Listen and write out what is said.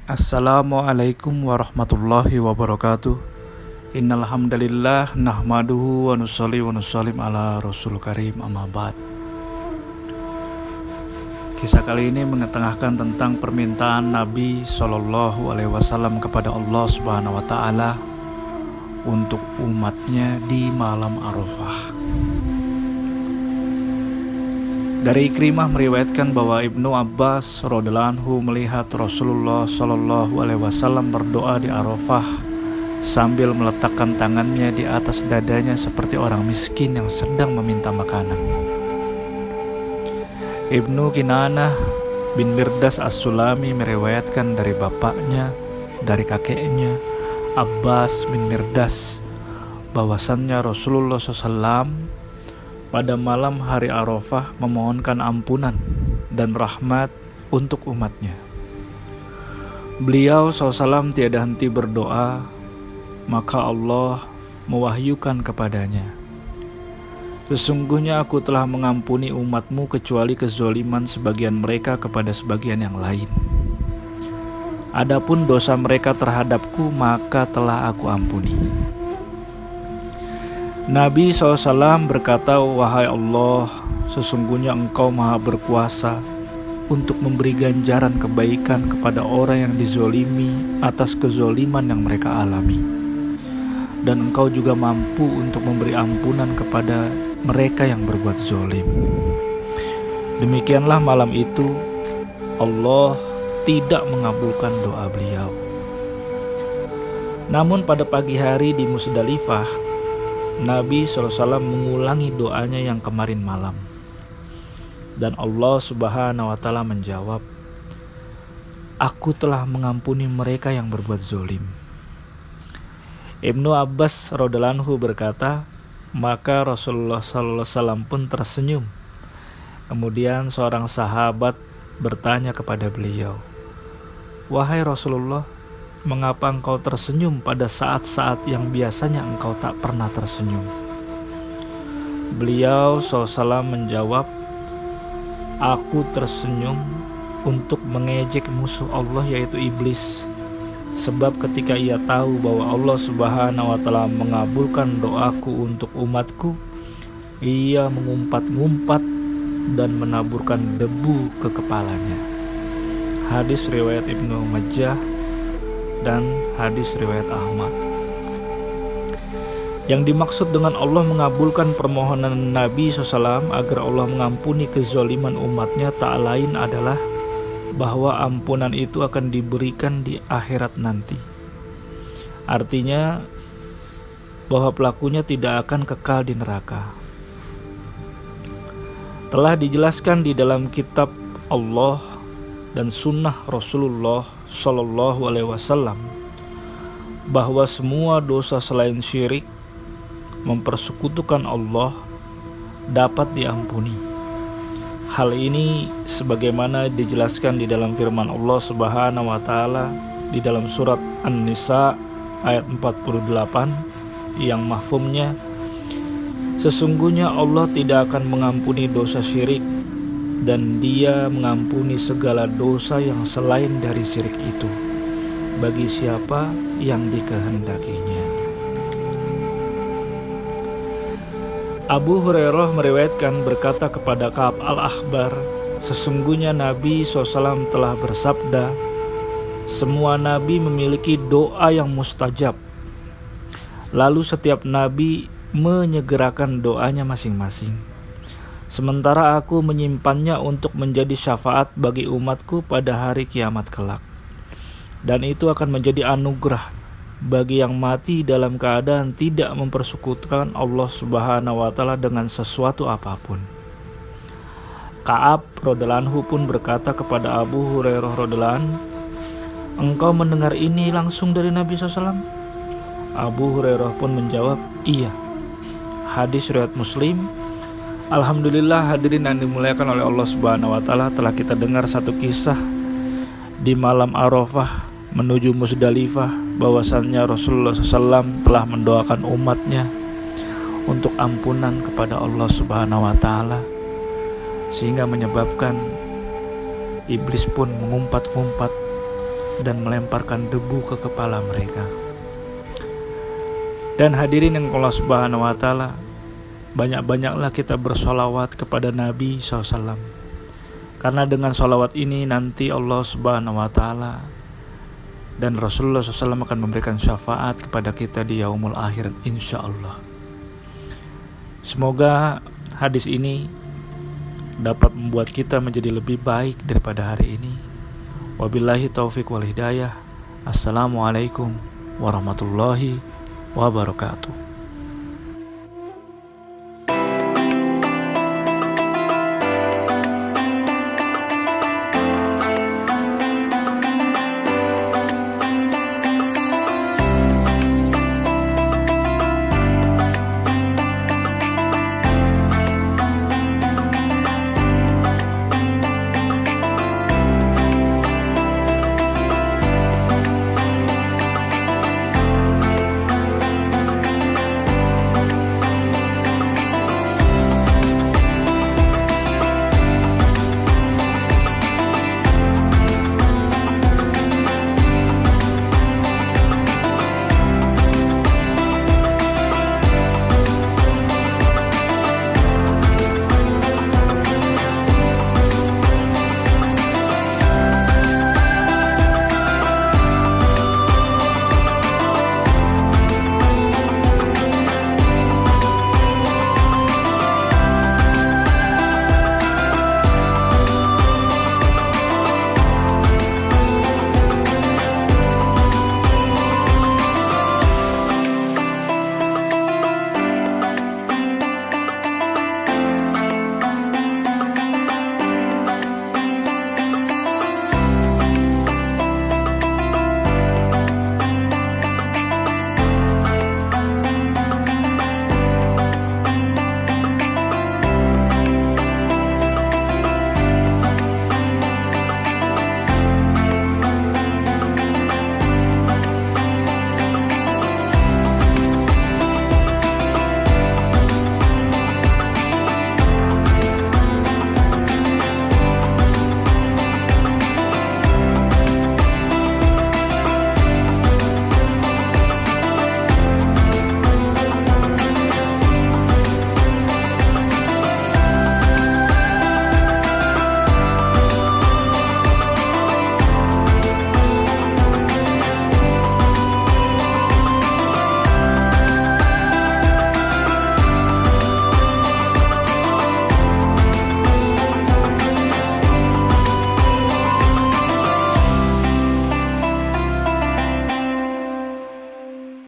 Assalamualaikum warahmatullahi wabarakatuh. Innal hamdalillah nahmaduhu wa nusalli wa nusallim ala rasul karim amma ba'd. Kisah kali ini mengetengahkan tentang permintaan Nabi SAW kepada Allah Subhanahu wa Ta'ala untuk umatnya di malam Arafah. Dari Ikrimah meriwayatkan bahwa Ibnu Abbas radhiyallahu anhu melihat Rasulullah SAW berdoa di Arafah sambil meletakkan tangannya di atas dadanya seperti orang miskin yang sedang meminta makanan. Ibnu Kinanah bin Mirdas As-Sulami meriwayatkan dari bapaknya, dari kakeknya Abbas bin Mirdas, bahwasannya Rasulullah SAW pada malam hari Arafah memohonkan ampunan dan rahmat untuk umatnya. Beliau SAW tiada henti berdoa, maka Allah mewahyukan kepadanya, "Sesungguhnya aku telah mengampuni umatmu kecuali kezaliman sebagian mereka kepada sebagian yang lain. Adapun dosa mereka terhadapku maka telah aku ampuni." Nabi SAW berkata, "Wahai Allah, sesungguhnya Engkau maha berkuasa untuk memberi ganjaran kebaikan kepada orang yang dizolimi atas kezoliman yang mereka alami. Dan Engkau juga mampu untuk memberi ampunan kepada mereka yang berbuat zolim." Demikianlah malam itu Allah tidak mengabulkan doa beliau. Namun pada pagi hari di Musdalifah, Nabi SAW mengulangi doanya yang kemarin malam. Dan Allah Subhanahu wa Ta'ala menjawab, "Aku telah mengampuni mereka yang berbuat zolim." Ibnu Abbas radhiyallahu anhu berkata, maka Rasulullah SAW pun tersenyum. Kemudian seorang sahabat bertanya kepada beliau, "Wahai Rasulullah, mengapa engkau tersenyum pada saat-saat yang biasanya engkau tak pernah tersenyum?" Beliau SAW menjawab, "Aku tersenyum untuk mengejek musuh Allah yaitu iblis. Sebab ketika ia tahu bahwa Allah Subhanahu wa Ta'ala mengabulkan doaku untuk umatku, ia mengumpat-ngumpat dan menaburkan debu ke kepalanya." Hadis riwayat Ibnu Majah dan hadis riwayat Ahmad. Yang dimaksud dengan Allah mengabulkan permohonan Nabi SAW agar Allah mengampuni kezaliman umatnya tak lain adalah bahwa ampunan itu akan diberikan di akhirat nanti. Artinya bahwa pelakunya tidak akan kekal di neraka. Telah dijelaskan di dalam kitab Allah dan sunnah Rasulullah SAW bahwa semua dosa selain syirik, mempersekutukan Allah, dapat diampuni. Hal ini sebagaimana dijelaskan di dalam firman Allah Subhanahu wa Ta'ala di dalam surat An-Nisa ayat 48 yang mafhumnya, "Sesungguhnya Allah tidak akan mengampuni dosa syirik, dan Dia mengampuni segala dosa yang selain dari syirik itu bagi siapa yang dikehendakinya." Abu Hurairah meriwayatkan berkata kepada Ka'ab al-Akhbar, "Sesungguhnya Nabi SAW telah bersabda, semua nabi memiliki doa yang mustajab. Lalu setiap nabi menyegerakan doanya masing-masing. Sementara aku menyimpannya untuk menjadi syafaat bagi umatku pada hari kiamat kelak. Dan itu akan menjadi anugerah bagi yang mati dalam keadaan tidak mempersekutukan Allah Subhanahu wa Ta'ala dengan sesuatu apapun." Ka'ab radhiyallahu anhu pun berkata kepada Abu Hurairah radhiyallahu anhu, "Engkau mendengar ini langsung dari Nabi SAW?" Abu Hurairah pun menjawab, "Iya." Hadis riwayat Muslim. Alhamdulillah, hadirin yang dimuliakan oleh Allah Subhanahu wa Ta'ala, telah kita dengar satu kisah di malam Arafah menuju Musdalifah bahwasannya Rasulullah SAW telah mendoakan umatnya untuk ampunan kepada Allah Subhanahu wa Ta'ala, sehingga menyebabkan iblis pun mengumpat-ngumpat dan melemparkan debu ke kepala mereka. Dan hadirin yang Allah Subhanahu wa Ta'ala, banyak-banyaklah kita bersolawat kepada Nabi SAW, karena dengan solawat ini nanti Allah Subhanahu wa Ta'ala dan Rasulullah SAW akan memberikan syafaat kepada kita di yaumul akhir, insya Allah. Semoga hadis ini dapat membuat kita menjadi lebih baik daripada hari ini. Wabillahi taufiq wal hidayah. Assalamualaikum warahmatullahi wabarakatuh.